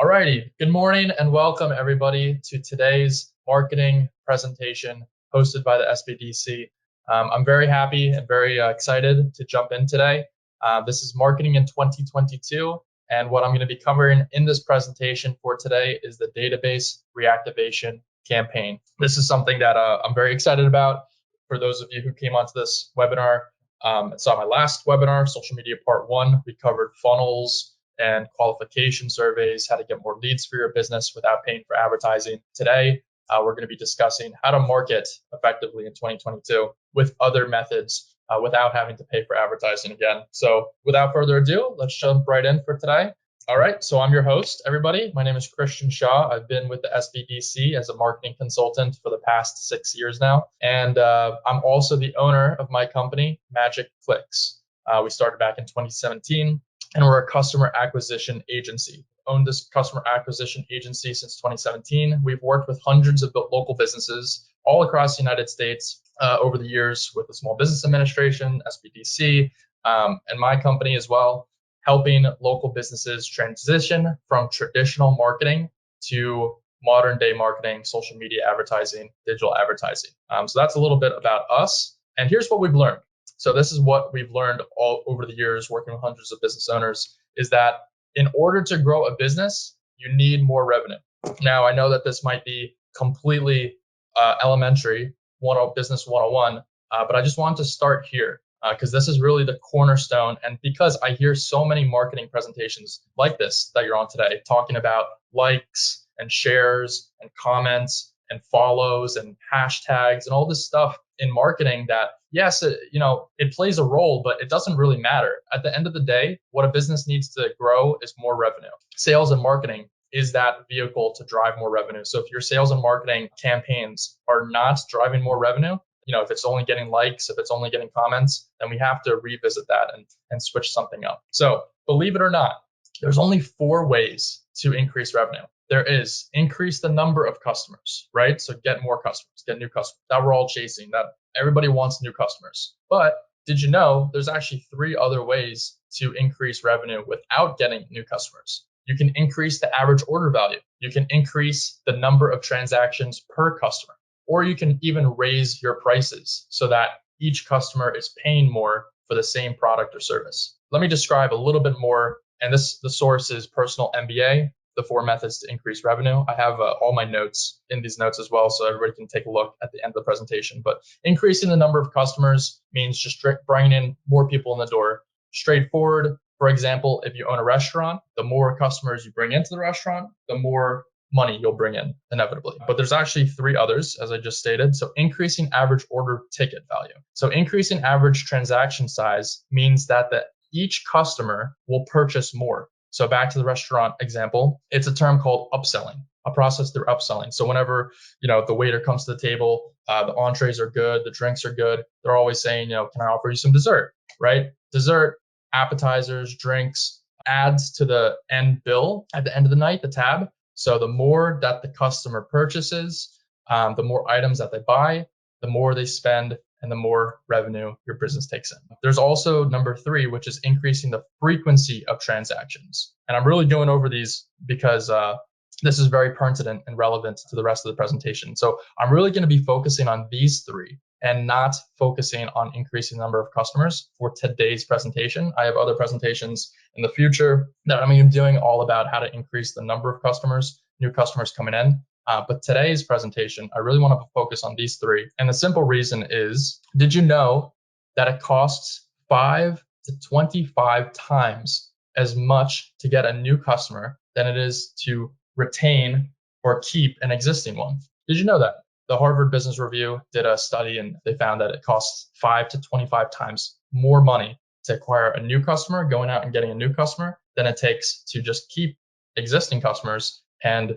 Alrighty, good morning and welcome everybody to today's marketing presentation hosted by the SBDC. I'm very happy and very excited to jump in today. This is Marketing in 2022, and what I'm going to be covering in this presentation for today is the database reactivation campaign. This is something that I'm very excited about. For those of you who came onto this webinar and saw my last webinar, Social Media Part 1, we covered funnels and qualification surveys, how to get more leads for your business without paying for advertising. Today, we're going to be discussing how to market effectively in 2022 with other methods without having to pay for advertising again. So without further ado, let's jump right in for today. All right, so I'm your host, everybody. My name is Christian Shaw. I've been with the SBDC as a marketing consultant for the past 6 years now. And I'm also the owner of my company, Magic Clicks. We started back in 2017. And we're a customer acquisition agency. Owned this customer acquisition agency since 2017. We've worked with hundreds of local businesses all across the United States over the years with the Small Business Administration, SBDC, and my company as well, helping local businesses transition from traditional marketing to modern day marketing, social media advertising, digital advertising. So that's a little bit about us. And here's what we've learned. So this is what we've learned all over the years working with hundreds of business owners, is that in order to grow a business, you need more revenue. Now, I know that this might be completely elementary, business 101, but I just want to start here because this is really the cornerstone. And because I hear so many marketing presentations like this that you're on today, talking about likes and shares and comments and follows and hashtags and all this stuff in marketing that, yes, it plays a role, but it doesn't really matter. At the end of the day, what a business needs to grow is more revenue. Sales and marketing is that vehicle to drive more revenue. So if your sales and marketing campaigns are not driving more revenue, if it's only getting likes, if it's only getting comments, then we have to revisit that and switch something up. So believe it or not, there's only 4 ways to increase revenue. There is increase the number of customers, right? So get more customers, get new customers. That we're all chasing, that everybody wants new customers. But did you know there's actually 3 other ways to increase revenue without getting new customers? You can increase the average order value. You can increase the number of transactions per customer, or you can even raise your prices so that each customer is paying more for the same product or service. Let me describe a little bit more. And the source is Personal MBA. The 4 methods to increase revenue. I have all my notes in these notes as well, so everybody can take a look at the end of the presentation. But increasing the number of customers means just bringing in more people in the door. Straightforward. For example, if you own a restaurant, the more customers you bring into the restaurant, the more money you'll bring in inevitably. But there's actually 3 others, as I just stated. So increasing average order ticket value. So increasing average transaction size means that each customer will purchase more. So back to the restaurant example, it's a term called upselling, a process through upselling. So whenever, the waiter comes to the table, the entrees are good, the drinks are good, they're always saying, can I offer you some dessert, right? Dessert, appetizers, drinks, adds to the end bill at the end of the night, the tab. So the more that the customer purchases, the more items that they buy, the more they spend, and the more revenue your business takes in. There's also number 3, which is increasing the frequency of transactions. And I'm really going over these because this is very pertinent and relevant to the rest of the presentation. So I'm really going to be focusing on these 3 and not focusing on increasing the number of customers for today's presentation. I have other presentations in the future that I'm going to be doing all about how to increase the number of customers, new customers coming in. But today's presentation, I really want to focus on these 3. And the simple reason is, did you know that it costs 5 to 25 times as much to get a new customer than it is to retain or keep an existing one? Did you know that? The Harvard Business Review did a study and they found that it costs 5 to 25 times more money to acquire a new customer, going out and getting a new customer, than it takes to just keep existing customers and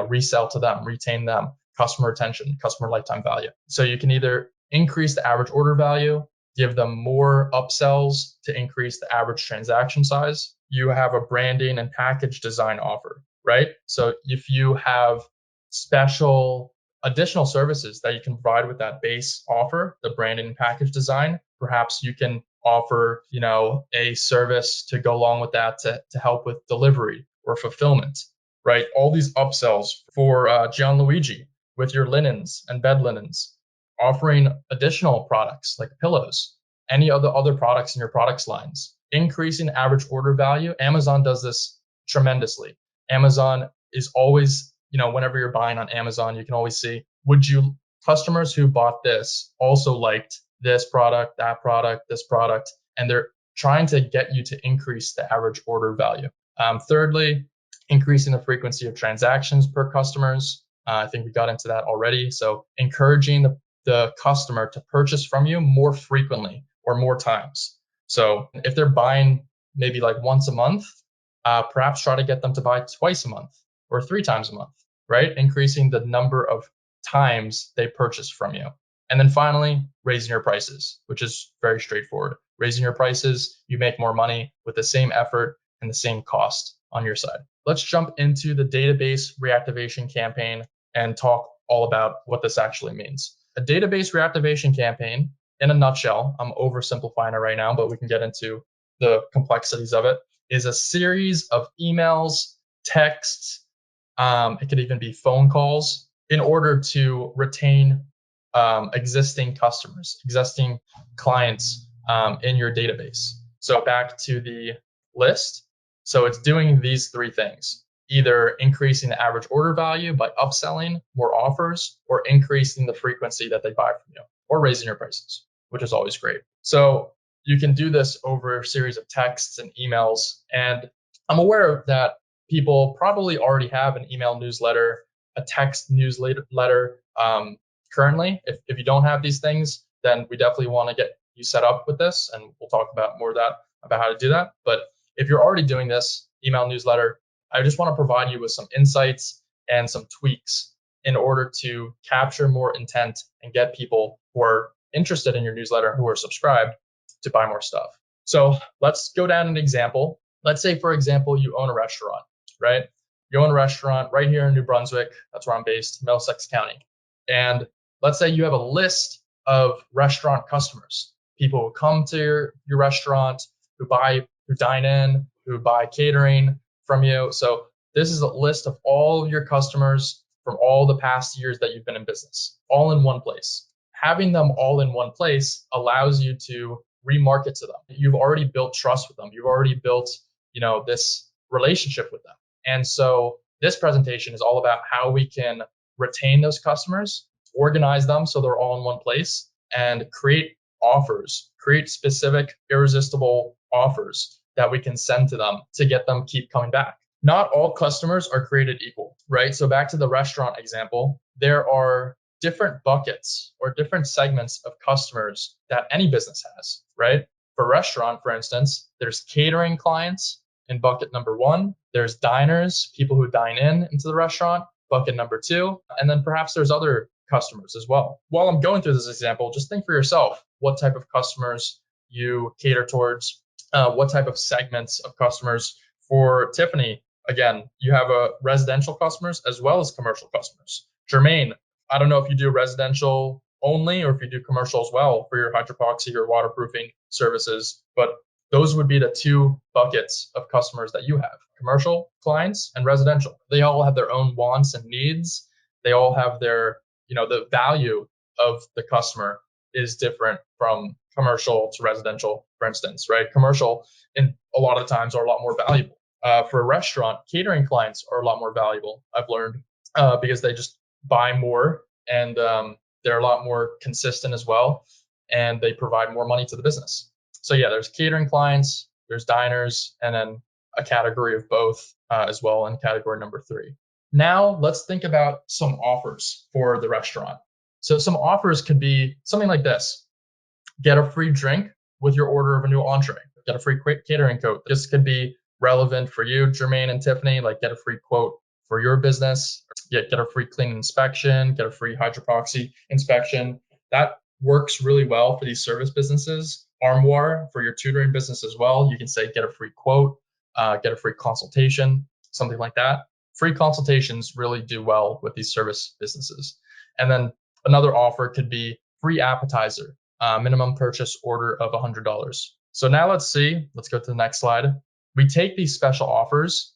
resell to them, retain them, customer retention, customer lifetime value. So you can either increase the average order value, give them more upsells to increase the average transaction size. You have a branding and package design offer, right? So if you have special additional services that you can provide with that base offer, the branding and package design, perhaps you can offer, a service to go along with that to help with delivery or fulfillment, right? All these upsells for Gianluigi with your linens and bed linens, offering additional products like pillows, any other products in your products lines, increasing average order value. Amazon does this tremendously. Amazon is always, whenever you're buying on Amazon, you can always see, customers who bought this also liked this product, that product, this product, and they're trying to get you to increase the average order value. Thirdly, increasing the frequency of transactions per customers. I think we got into that already. So encouraging the customer to purchase from you more frequently or more times. So if they're buying maybe like once a month, perhaps try to get them to buy twice a month or 3 times a month, right? Increasing the number of times they purchase from you. And then finally, raising your prices, which is very straightforward. Raising your prices, you make more money with the same effort and the same cost on your side. Let's jump into the database reactivation campaign and talk all about what this actually means. A database reactivation campaign, in a nutshell, I'm oversimplifying it right now, but we can get into the complexities of it, is a series of emails, texts, it could even be phone calls in order to retain existing customers, existing clients in your database. So back to the list. So it's doing these 3 things, either increasing the average order value by upselling more offers, or increasing the frequency that they buy from you, or raising your prices, which is always great. So you can do this over a series of texts and emails. And I'm aware that people probably already have an email newsletter, a text newsletter currently. If you don't have these things, then we definitely want to get you set up with this, and we'll talk about more of that, about how to do that. But if you're already doing this email newsletter, I just want to provide you with some insights and some tweaks in order to capture more intent and get people who are interested in your newsletter, who are subscribed, to buy more stuff. So let's go down an example. Let's say, for example, you own a restaurant, right? You own a restaurant right here in New Brunswick. That's where I'm based, Middlesex County. And let's say you have a list of restaurant customers, people who come to your restaurant, who dine in, who buy catering from you. So this is a list of all your customers from all the past years that you've been in business, all in one place. Having them all in one place allows you to remarket to them. You've already built trust with them. You've already built, this relationship with them. And so this presentation is all about how we can retain those customers, organize them so they're all in one place, and create offers, create specific irresistible offers that we can send to them to get them keep coming back. Not all customers are created equal, right? So back to the restaurant example, there are different buckets or different segments of customers that any business has, right? For restaurant, for instance, there's catering clients in bucket number 1. There's diners, people who dine into the restaurant, bucket number 2. And then perhaps there's other customers as well. While I'm going through this example, just think for yourself what type of customers you cater towards, what type of segments of customers. For Tiffany, again, you have residential customers as well as commercial customers. Jermaine, I don't know if you do residential only or if you do commercial as well for your hydropoxy or waterproofing services, but those would be the 2 buckets of customers that you have: commercial clients and residential. They all have their own wants and needs. They all have their, the value of the customer is different from commercial to residential, for instance, right? Commercial, in a lot of times, are a lot more valuable. For a restaurant, catering clients are a lot more valuable, I've learned, because they just buy more, and they're a lot more consistent as well, and they provide more money to the business. So yeah, there's catering clients, there's diners, and then a category of both as well in category number 3. Now let's think about some offers for the restaurant. So some offers could be something like this: get a free drink with your order of a new entree, get a free catering quote. This could be relevant for you, Jermaine and Tiffany, like get a free quote for your business, get a free clean inspection, get a free hydropoxy inspection. That works really well for these service businesses. Armoire, for your tutoring business as well, you can say get a free quote, get a free consultation, something like that. Free consultations really do well with these service businesses. And then another offer could be free appetizer, minimum purchase order of $100. So now let's go to the next slide. We take these special offers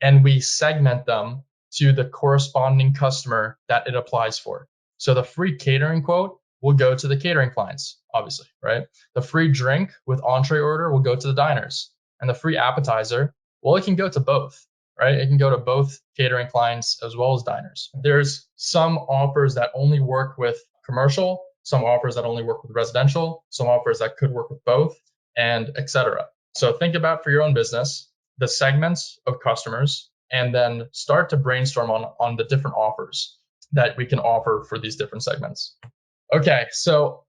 and we segment them to the corresponding customer that it applies for. So the free catering quote will go to the catering clients, obviously, right? The free drink with entree order will go to the diners, and the free appetizer, well, it can go to both, right? It can go to both catering clients as well as diners. There's some offers that only work with commercial, some offers that only work with residential, some offers that could work with both, and etc. So think about for your own business, the segments of customers, and then start to brainstorm on the different offers that we can offer for these different segments. Okay, so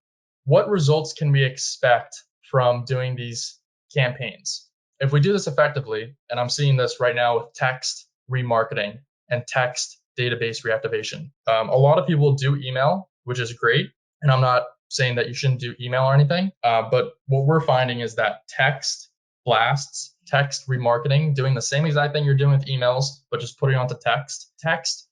what results can we expect from doing these campaigns? If we do this effectively, and I'm seeing this right now with text remarketing and text database reactivation, a lot of people do email, which is great. And I'm not saying that you shouldn't do email or anything, but what we're finding is that text blasts, text remarketing, doing the same exact thing you're doing with emails, but just putting it onto text. Text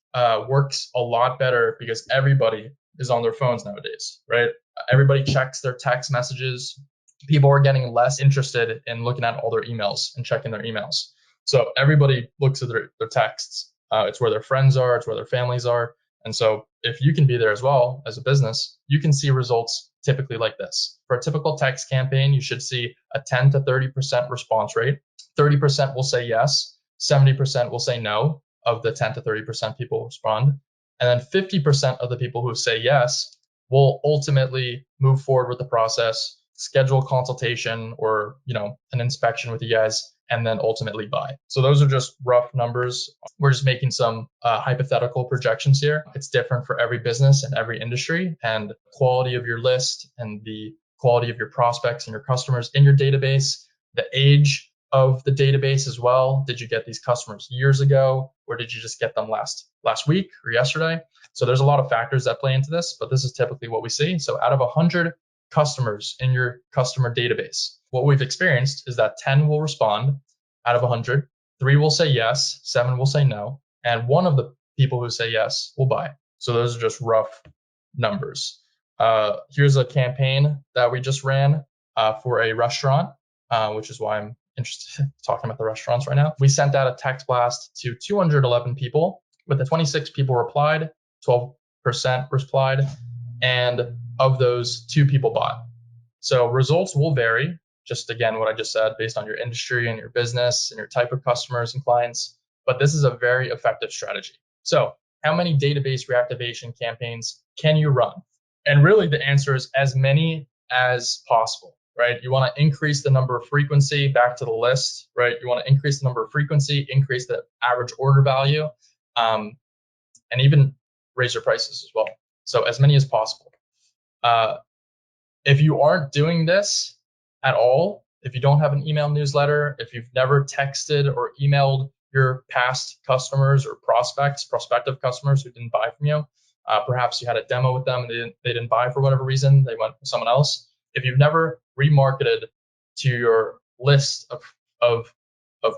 works a lot better because everybody is on their phones nowadays, right? Everybody checks their text messages. People are getting less interested in looking at all their emails and checking their emails. So everybody looks at their texts. It's where their friends are, it's where their families are. And so if you can be there as well as a business, you can see results typically like this. For a typical text campaign, you should see a 10 to 30% response rate. 30% will say yes, 70% will say no of the 10 to 30% people respond. And then 50% of the people who say yes will ultimately move forward with the process, schedule a consultation or, an inspection with you guys, and then ultimately buy. So those are just rough numbers. We're just making some hypothetical projections here. It's different for every business and every industry, and the quality of your list and the quality of your prospects and your customers in your database, the age of the database as well. Did you get these customers years ago, or did you just get them last week or yesterday? So there's a lot of factors that play into this, but this is typically what we see. So out of 100 customers in your customer database, what we've experienced is that 10 will respond out of 100, 3 will say yes, 7 will say no, and 1 of the people who say yes will buy. So those are just rough numbers. Here's a campaign that we just ran for a restaurant, which is why I'm interested in talking about the restaurants right now. We sent out a text blast to 211 people, with the 26 people replied, 12% replied, and of those, 2 people bought. So results will vary, just again, what I just said, based on your industry and your business and your type of customers and clients, but this is a very effective strategy. So how many database reactivation campaigns can you run? And really the answer is as many as possible, right? You want to increase the number of frequency, back to the list, right? You want to increase the number of frequency, increase the average order value, and even raise your prices as well. So as many as possible. If you aren't doing this at all, if you don't have an email newsletter, if you've never texted or emailed your past customers or prospective customers who didn't buy from you, perhaps you had a demo with them and they didn't buy for whatever reason, they went with someone else. If you've never remarketed to your list of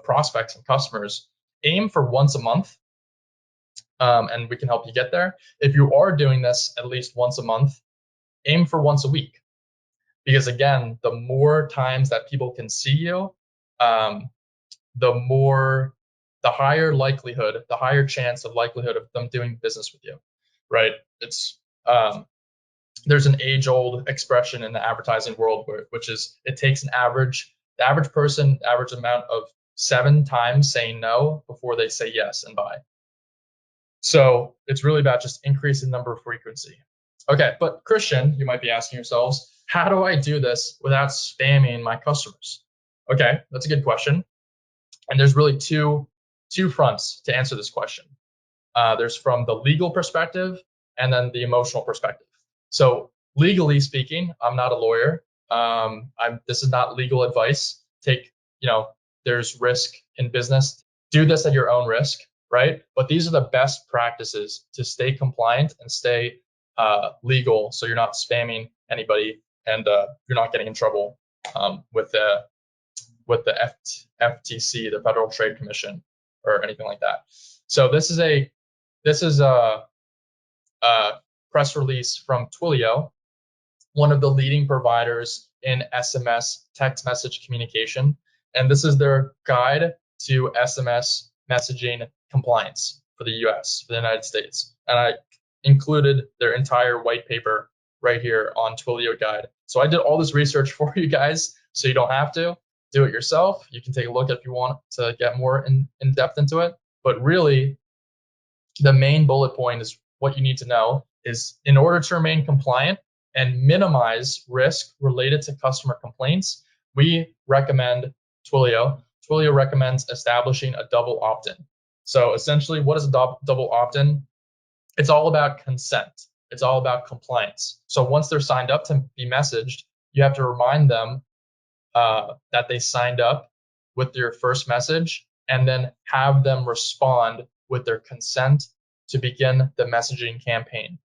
prospects and customers, aim for once a month, and we can help you get there. If you are doing this at least once a month, aim for once a week. Because again, the more times that people can see you, the higher chance of likelihood of them doing business with you, right? It's there's an age-old expression in the advertising world which is it takes the average amount of 7 times saying no before they say yes and buy. So it's really about just increasing the number of frequency. Okay, but Christian, you might be asking yourselves, how do I do this without spamming my customers? Okay, that's a good question. And there's really two fronts to answer this question. There's from the legal perspective and then the emotional perspective. So legally speaking, I'm not a lawyer. This is not legal advice. There's risk in business. Do this at your own risk, right? But these are the best practices to stay compliant and stay legal, so you're not spamming anybody and you're not getting in trouble with the FTC, the Federal Trade Commission, or anything like that. So this is a press release from Twilio, one of the leading providers in SMS text message communication, and this is their guide to SMS messaging compliance for the US, for the United States. And I included their entire white paper right here on Twilio Guide. So I did all this research for you guys, so you don't have to do it yourself. You can take a look if you want to get more in depth into it. But really, the main bullet point is what you need to know is in order to remain compliant and minimize risk related to customer complaints, we recommend Twilio. Twilio recommends establishing a double opt-in. So essentially, what is a double opt-in? It's all about consent. It's all about compliance. So once they're signed up to be messaged, you have to remind them that they signed up with your first message, and then have them respond with their consent to begin the messaging campaign.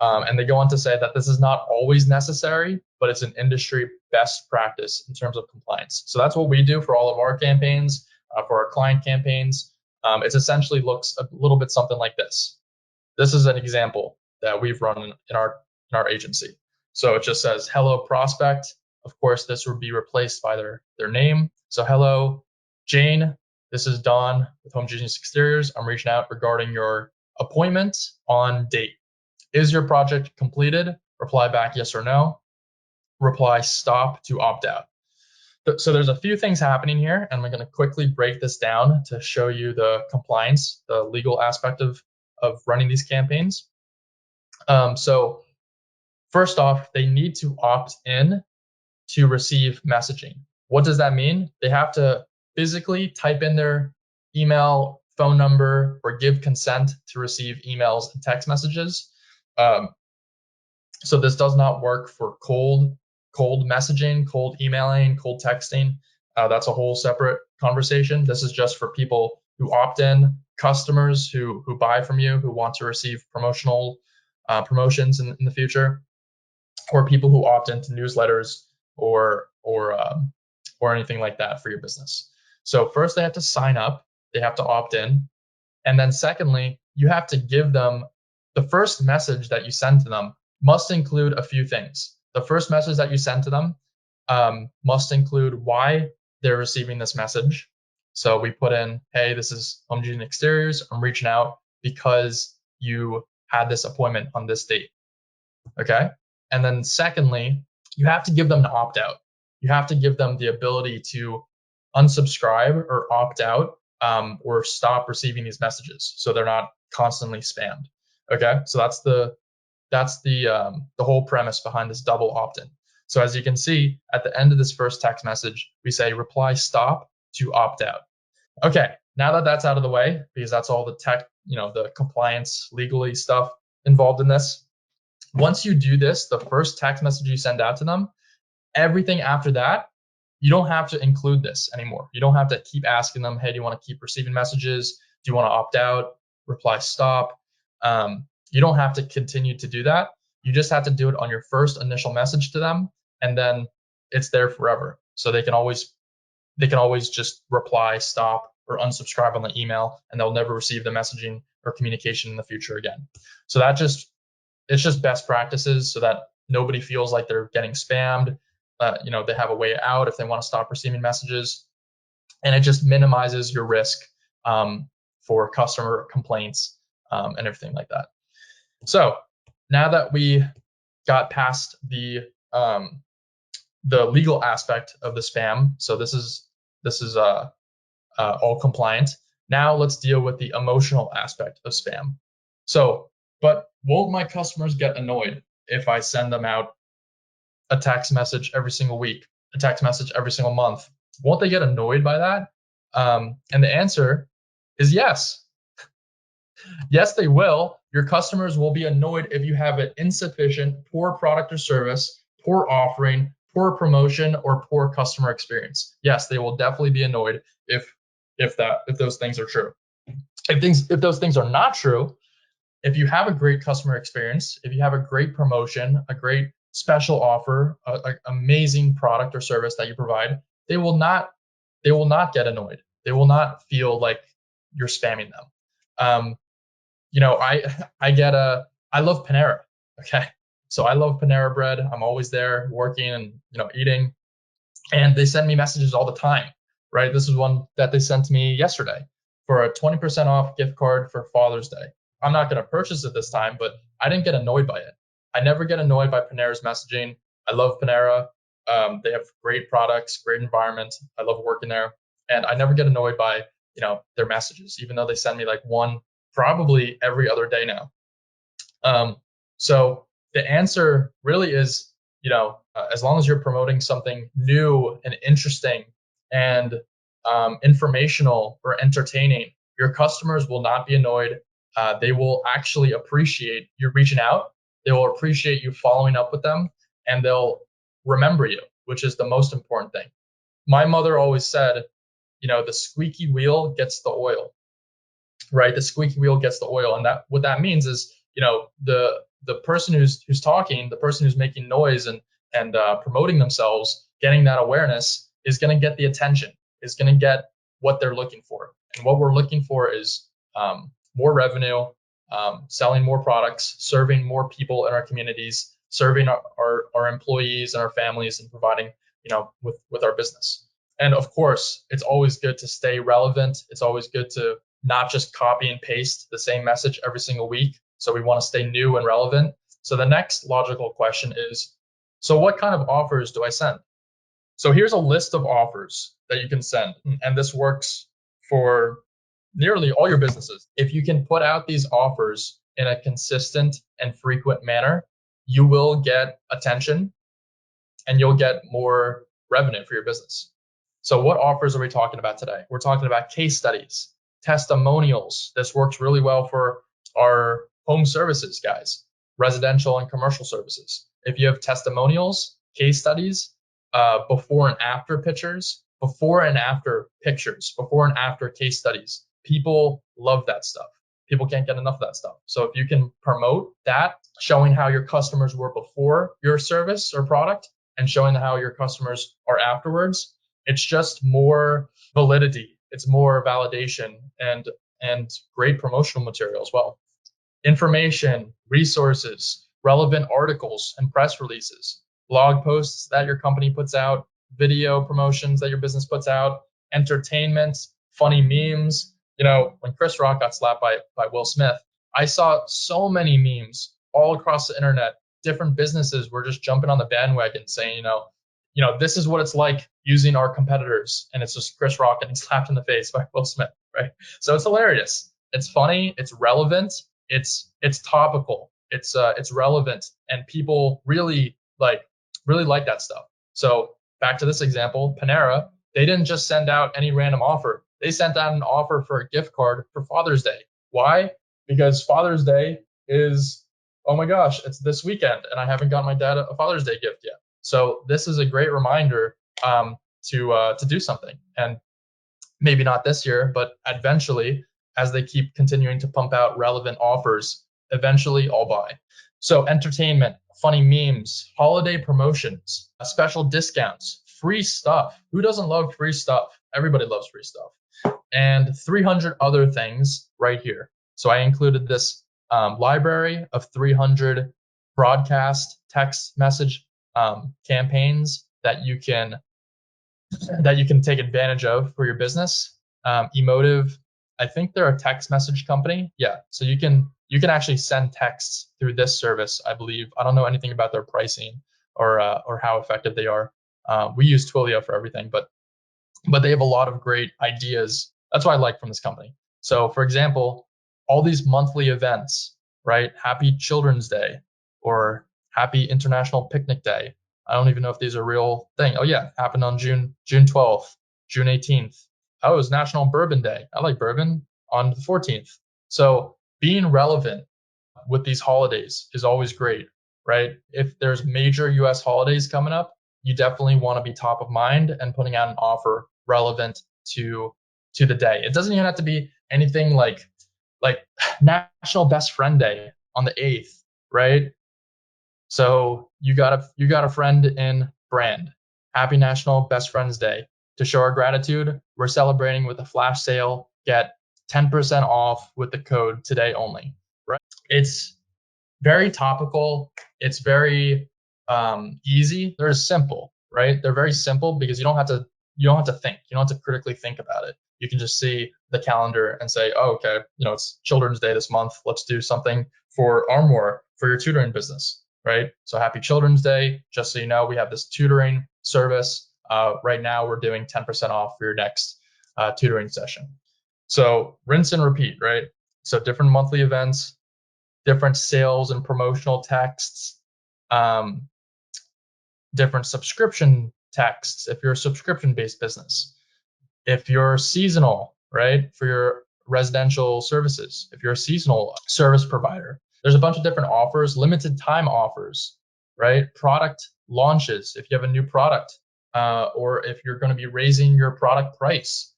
And they go on to say that this is not always necessary, but it's an industry best practice in terms of compliance. So that's what we do for all of our campaigns, for our client campaigns. It essentially looks a little bit something like this. This is an example that we've run in our agency. So it just says, hello prospect. Of course, this would be replaced by their name. So hello, Jane. This is Don with Home Genius Exteriors. I'm reaching out regarding your appointment on date. Is your project completed? Reply back yes or no. Reply stop to opt out. So there's a few things happening here, and I'm going to quickly break this down to show you the compliance, the legal aspect of running these campaigns. So first off, they need to opt in to receive messaging. What does that mean? They have to physically type in their email, phone number, or give consent to receive emails and text messages. So this does not work for cold messaging, cold emailing, cold texting. That's a whole separate conversation. This is just for people who opt in, customers who buy from you, who want to receive promotions in the future, or people who opt into newsletters or anything like that for your business. So first they have to sign up, they have to opt in, and then secondly, you have to give them the first message that you send to them must include a few things. The first message that you send to them must include why they're receiving this message. So we put in, hey, this is Home Genius Exteriors. I'm reaching out because you had this appointment on this date. Okay. And then secondly, you have to give them an opt out. You have to give them the ability to unsubscribe or opt out or stop receiving these messages so they're not constantly spammed. Okay. So that's the whole premise behind this double opt-in. So as you can see, at the end of this first text message, we say reply stop to opt out. Okay, now that that's out of the way, because that's all the the compliance legally stuff involved in this. Once you do this, the first text message you send out to them, everything after that, you don't have to include this anymore. You don't have to keep asking them, hey, do you want to keep receiving messages? Do you want to opt out? Reply stop. You don't have to continue to do that. You just have to do it on your first initial message to them, and then it's there forever. So they can always just reply stop or unsubscribe on the email, and they'll never receive the messaging or communication in the future again. So it's just best practices so that nobody feels like they're getting spammed. They have a way out if they want to stop receiving messages, and it just minimizes your risk for customer complaints and everything like that. So now that we got past the legal aspect of the spam, so this is all compliant. Now let's deal with the emotional aspect of spam. So, but won't my customers get annoyed if I send them out a text message every single week, a text message every single month? Won't they get annoyed by that? And the answer is yes. Yes, they will. Your customers will be annoyed if you have an insufficient, poor product or service, poor offering, poor promotion, or poor customer experience. Yes, they will definitely be annoyed if those things are true. If those things are not true, if you have a great customer experience, if you have a great promotion, a great special offer, an amazing product or service that you provide, they will not get annoyed. They will not feel like you're spamming them. I love Panera. Okay. So I love Panera bread. I'm always there working and, eating, and they send me messages all the time, right? This is one that they sent to me yesterday. for a 20% off gift card for Father's Day. I'm not going to purchase it this time, but I didn't get annoyed by it. I never get annoyed by Panera's messaging. I love Panera. They have great products, great environment. I love working there, and I never get annoyed by their messages, even though they send me like one probably every other day now. So the answer really is, as long as you're promoting something new and interesting and informational or entertaining, your customers will not be annoyed. They will actually appreciate you reaching out. They will appreciate you following up with them, and they'll remember you, which is the most important thing. My mother always said, the squeaky wheel gets the oil, right? The squeaky wheel gets the oil, and that what that means is, the person who's talking, the person who's making noise and promoting themselves, getting that awareness is going to get the attention, is going to get what they're looking for, and what we're looking for is more revenue, selling more products, serving more people in our communities, serving our employees and our families, and providing with our business. And of course, it's always good to stay relevant. It's always good to not just copy and paste the same message every single week. So we want to stay new and relevant. So the next logical question is, so what kind of offers do I send? So here's a list of offers that you can send, and this works for nearly all your businesses. If you can put out these offers in a consistent and frequent manner, you will get attention and you'll get more revenue for your business. So what offers are we talking about today? We're talking about case studies, testimonials. This works really well for our home services guys, residential and commercial services. If you have testimonials, case studies, before and after pictures, before and after pictures, before and after case studies, people love that stuff. People can't get enough of that stuff. So if you can promote that, showing how your customers were before your service or product and showing how your customers are afterwards, it's just more validity. It's more validation and great promotional material as well. Information, resources, relevant articles and press releases, blog posts that your company puts out, video promotions that your business puts out, entertainment, funny memes. When Chris Rock got slapped by Will Smith, I saw so many memes all across the internet. Different businesses were just jumping on the bandwagon saying, this is what it's like using our competitors. And it's just Chris Rock getting slapped in the face by Will Smith, right? So it's hilarious. It's funny. It's relevant. It's topical. It's relevant, and people really like that stuff. So back to this example, Panera, they didn't just send out any random offer. They sent out an offer for a gift card for Father's Day. Why? Because Father's Day is, oh my gosh, it's this weekend, and I haven't got my dad a Father's Day gift yet. So this is a great reminder to do something, and maybe not this year, but eventually, as they keep continuing to pump out relevant offers, eventually I'll buy. So entertainment, funny memes, holiday promotions, special discounts, free stuff. Who doesn't love free stuff? Everybody loves free stuff. And 300 other things right here. So I included this library of 300 broadcast text message campaigns that you can take advantage of for your business. Emotive, I think they're a text message company. Yeah, so you can actually send texts through this service, I believe. I don't know anything about their pricing or how effective they are. We use Twilio for everything, but they have a lot of great ideas. That's what I like from this company. So for example, all these monthly events, right? Happy Children's Day or Happy International Picnic Day. I don't even know if these are real thing. Oh yeah, happened on June 12th, June 18th. Oh, it was National Bourbon Day. I like bourbon on the 14th. So being relevant with these holidays is always great, right? If there's major US holidays coming up, you definitely want to be top of mind and putting out an offer relevant to the day. It doesn't even have to be anything like National Best Friend Day on the 8th, right? So you got a friend in brand. Happy National Best Friends Day. To show our gratitude, we're celebrating with a flash sale. Get 10% off with the code today only. Right? It's very topical. It's very easy. They're simple, right? They're very simple because you don't have to think. You don't have to critically think about it. You can just see the calendar and say, oh, okay, it's Children's Day this month. Let's do something for Armor for your tutoring business, right? So happy Children's Day. Just so you know, we have this tutoring service. Right now, we're doing 10% off for your next tutoring session. So rinse and repeat, right? So different monthly events, different sales and promotional texts, different subscription texts if you're a subscription-based business. If you're seasonal, right, for your residential services, if you're a seasonal service provider, there's a bunch of different offers, limited time offers, right? Product launches, if you have a new product, or if you're going to be raising your product price,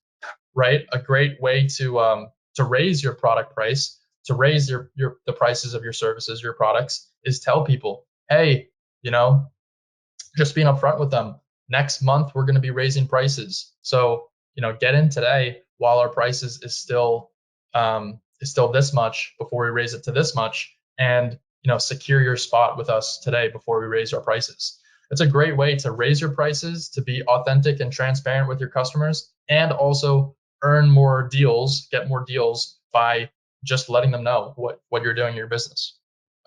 right? A great way to raise your product price, to raise the prices of your services, your products, is tell people, hey, just being upfront with them. Next month, we're going to be raising prices. So, get in today while our prices is still this much before we raise it to this much, and secure your spot with us today before we raise our prices. It's a great way to raise your prices, to be authentic and transparent with your customers, and also earn more deals, get more deals by just letting them know what you're doing in your business.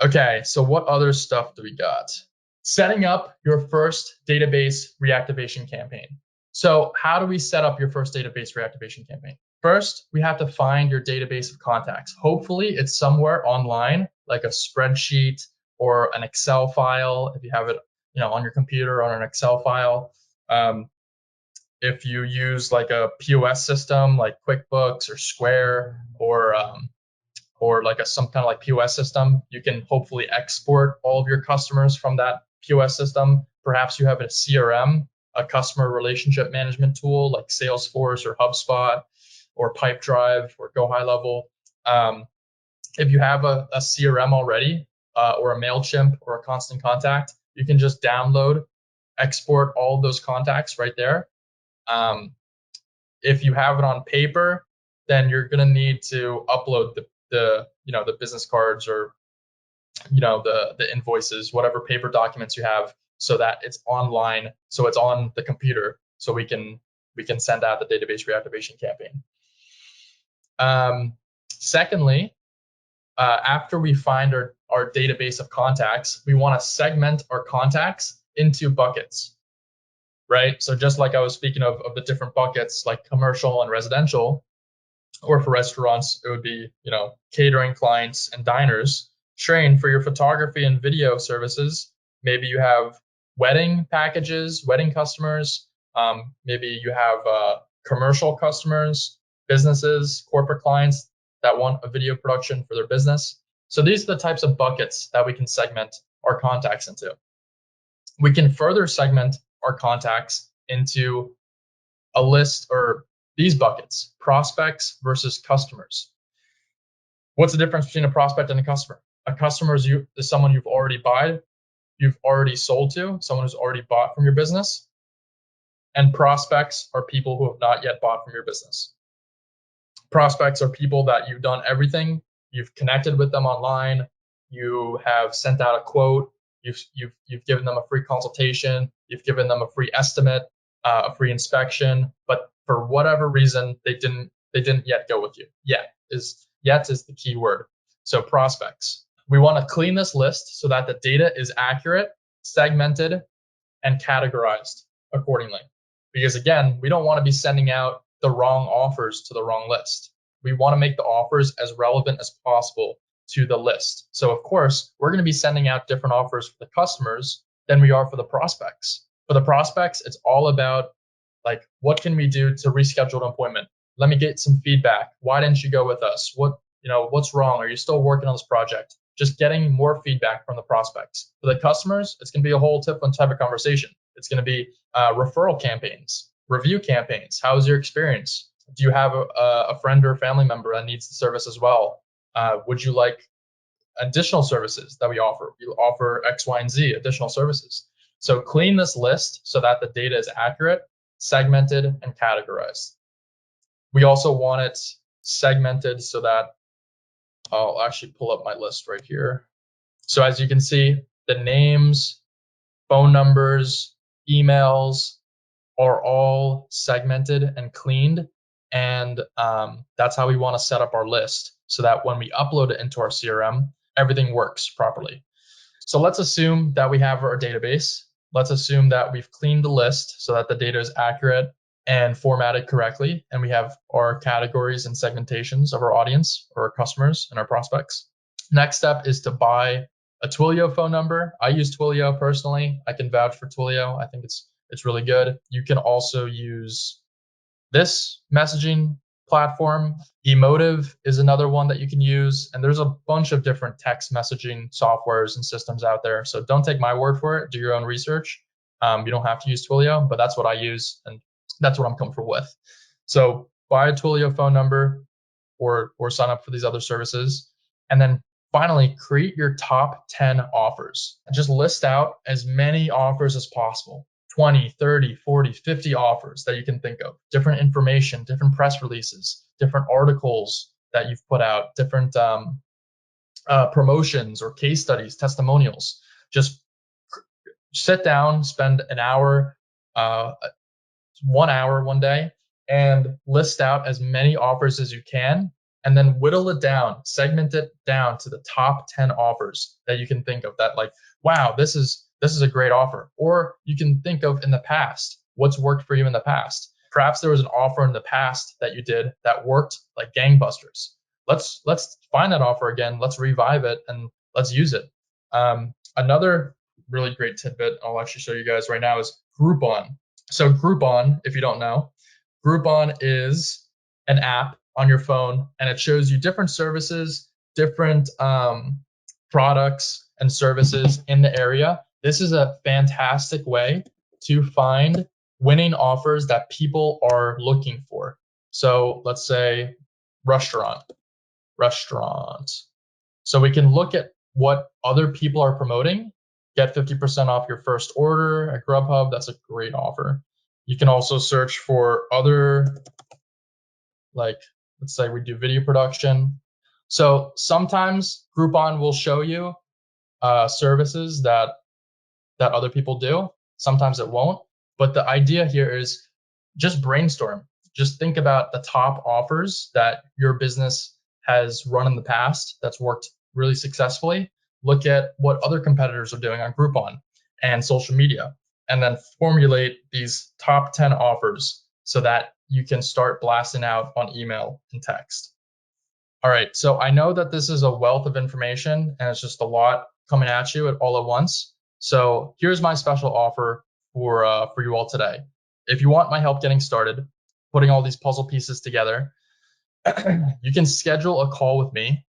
Okay, so what other stuff do we got? Setting up your first database reactivation campaign. So how do we set up your first database reactivation campaign? First, we have to find your database of contacts. Hopefully it's somewhere online, like a spreadsheet or an Excel file, if you have it on your computer on an Excel file. If you use like a POS system like QuickBooks or Square or like some kind of like POS system, you can hopefully export all of your customers from that POS system. Perhaps you have a CRM, a customer relationship management tool like Salesforce or HubSpot or Pipedrive or Go High Level. If you have a CRM already or a MailChimp or a Constant Contact, you can just download, export all of those contacts right there. If you have it on paper, then you're going to need to upload the business cards or the invoices, whatever paper documents you have, so that it's online, so it's on the computer, so we can send out the database reactivation campaign. Secondly, after we find our database of contacts, we want to segment our contacts into buckets, right? So just like I was speaking of the different buckets, like commercial and residential, or for restaurants, it would be, catering clients and diners. Train for your photography and video services. Maybe you have wedding packages, wedding customers. Maybe you have commercial customers, businesses, corporate clients that want a video production for their business. So these are the types of buckets that we can segment our contacts into. We can further segment our contacts into a list or these buckets: prospects versus customers. What's the difference between a prospect and a customer? A customer is someone you've already sold to, someone who's already bought from your business. And prospects are people who have not yet bought from your business. Prospects are people that you've done everything. You've connected with them online. You have sent out a quote. You've given them a free consultation. You've given them a free estimate, a free inspection, but for whatever reason, they didn't yet go with you. Yet is the key word. So prospects. We want to clean this list so that the data is accurate, segmented, and categorized accordingly. Because again, we don't want to be sending out the wrong offers to the wrong list. We want to make the offers as relevant as possible to the list. So of course, we're going to be sending out different offers for the customers than we are for the prospects. For the prospects, it's all about, like, what can we do to reschedule an appointment? Let me get some feedback. Why didn't you go with us? What's wrong? Are you still working on this project? Just getting more feedback from the prospects. For the customers, it's going to be a whole different type of conversation. It's going to be referral campaigns, review campaigns. How's your experience? Do you have a friend or family member that needs the service as well? Would you like additional services that we offer? We offer X, Y, and Z additional services. So clean this list so that the data is accurate, segmented, and categorized. We also want it segmented so that I'll actually pull up my list right here. So as you can see, the names, phone numbers, emails are all segmented and cleaned And that's how we want to set up our list so that when we upload it into our CRM, everything works properly. So let's assume that we have our database. Let's assume that we've cleaned the list so that the data is accurate and formatted correctly, and we have our categories and segmentations of our audience or our customers and our prospects. Next step is to buy a Twilio phone number. I use Twilio personally. I can vouch for Twilio. I think it's really good. You can also use this messaging platform. Emotive is another one that you can use. And there's a bunch of different text messaging softwares and systems out there. So don't take my word for it. Do your own research. You don't have to use Twilio, but that's what I use. And that's what I'm comfortable with. So buy a Twilio phone number or sign up for these other services. And then finally, create your top 10 offers. Just list out as many offers as possible. 20, 30, 40, 50 offers that you can think of, different information, different press releases, different articles that you've put out, different promotions or case studies, testimonials. Just sit down, spend an hour, 1 hour one day, and list out as many offers as you can, and then whittle it down, segment it down to the top 10 offers that you can think of that, like, wow, this is a great offer. Or you can think of in the past, what's worked for you in the past. Perhaps there was an offer in the past that you did that worked like gangbusters. Let's find that offer again. Let's revive it and let's use it. Another really great tidbit I'll actually show you guys right now is Groupon. So Groupon, if you don't know, Groupon is an app on your phone, and it shows you different services, different products and services in the area. This is a fantastic way to find winning offers that people are looking for. So let's say restaurant. So we can look at what other people are promoting. Get 50% off your first order at Grubhub. That's a great offer. You can also search for other, like, let's say we do video production. So sometimes Groupon will show you services that other people do. Sometimes it won't. But the idea here is just brainstorm. Just think about the top offers that your business has run in the past that's worked really successfully. Look at what other competitors are doing on Groupon and social media, and then formulate these top 10 offers so that you can start blasting out on email and text. All right, so I know that this is a wealth of information and it's just a lot coming at you all at once. So here's my special offer for you all today. If you want my help getting started, putting all these puzzle pieces together, you can schedule a call with me,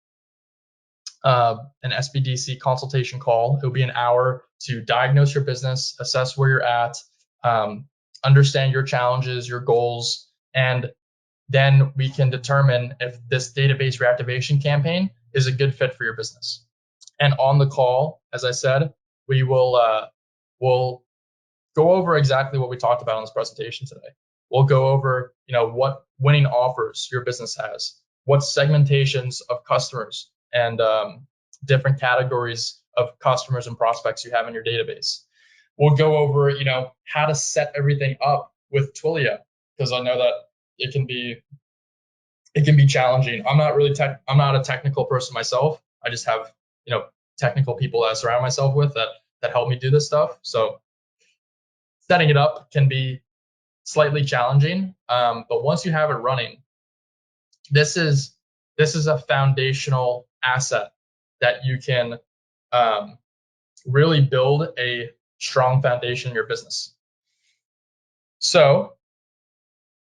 an SBDC consultation call. It'll be an hour to diagnose your business, assess where you're at, understand your challenges, your goals, and then we can determine if this database reactivation campaign is a good fit for your business. And on the call, as I said, we will we'll go over exactly what we talked about on this presentation today. We'll go over, what winning offers your business has, what segmentations of customers and different categories of customers and prospects you have in your database. We'll go over, how to set everything up with Twilio, because I know that it can be challenging. I'm not a technical person myself. I just have, technical people that I surround myself with that help me do this stuff. So setting it up can be slightly challenging, but once you have it running, this is a foundational asset that you can really build a strong foundation in your business. So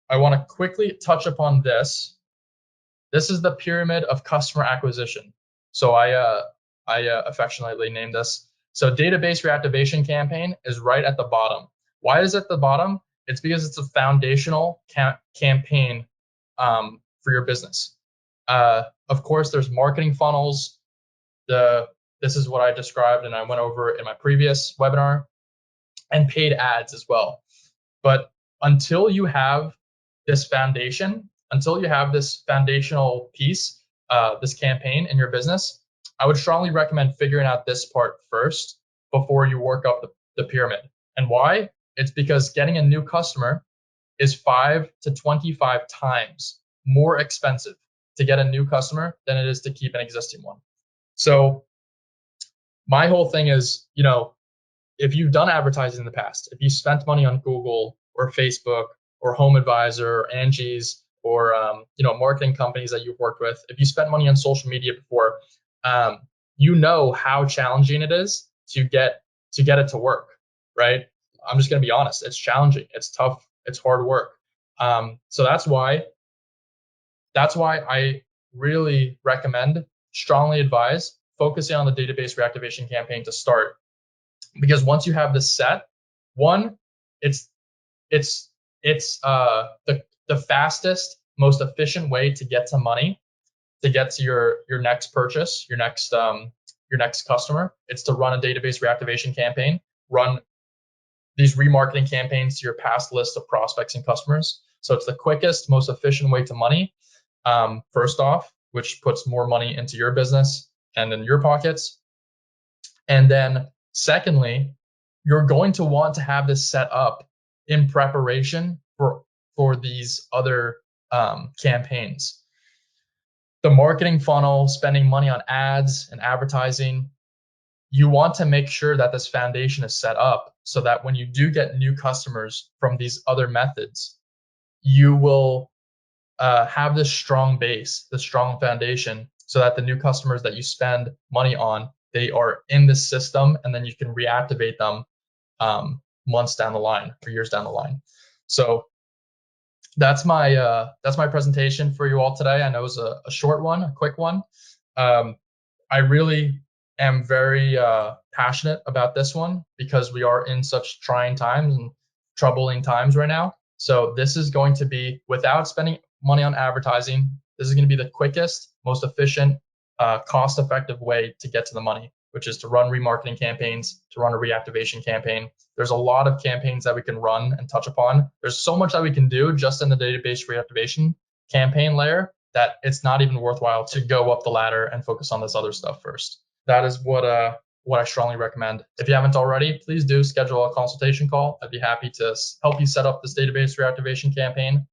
I want to quickly touch upon this. This is the pyramid of customer acquisition. So I affectionately named this. So database reactivation campaign is right at the bottom. Why is it at the bottom? It's because it's a foundational campaign for your business. Of course, there's marketing funnels. This is what I described and I went over in my previous webinar, and paid ads as well. But until you have this foundation, until you have this foundational piece, this campaign in your business, I would strongly recommend figuring out this part first before you work up the pyramid. And why? It's because getting a new customer is 5 to 25 times more expensive to get a new customer than it is to keep an existing one. So my whole thing is, if you've done advertising in the past, if you spent money on Google or Facebook or Home Advisor or Angie's or marketing companies that you've worked with, if you spent money on social media before, you know how challenging it is to get it to work, right? I'm just going to be honest. It's challenging. It's tough. It's hard work. So that's why I really recommend, strongly advise focusing on the database reactivation campaign to start. Because once you have this set, one, it's the fastest, most efficient way to get to money, to get to your next purchase, your next customer. It's to run a database reactivation campaign, run these remarketing campaigns to your past list of prospects and customers. So it's the quickest, most efficient way to money. First off, which puts more money into your business and in your pockets. And then secondly, you're going to want to have this set up in preparation for these other campaigns. The marketing funnel, spending money on ads and advertising, you want to make sure that this foundation is set up so that when you do get new customers from these other methods, you will have this strong base, this strong foundation, so that the new customers that you spend money on, they are in the system, and then you can reactivate them months down the line or years down the line. So that's my presentation for you all today. I know it was a short one, a quick one. I really am very passionate about this one because we are in such trying times and troubling times right now. So this is going to be, without spending money on advertising, this is going to be the quickest, most efficient, cost-effective way to get to the money, which is to run remarketing campaigns, to run a reactivation campaign. There's a lot of campaigns that we can run and touch upon. There's so much that we can do just in the database reactivation campaign layer that it's not even worthwhile to go up the ladder and focus on this other stuff first. That is what I strongly recommend. If you haven't already, please do schedule a consultation call. I'd be happy to help you set up this database reactivation campaign.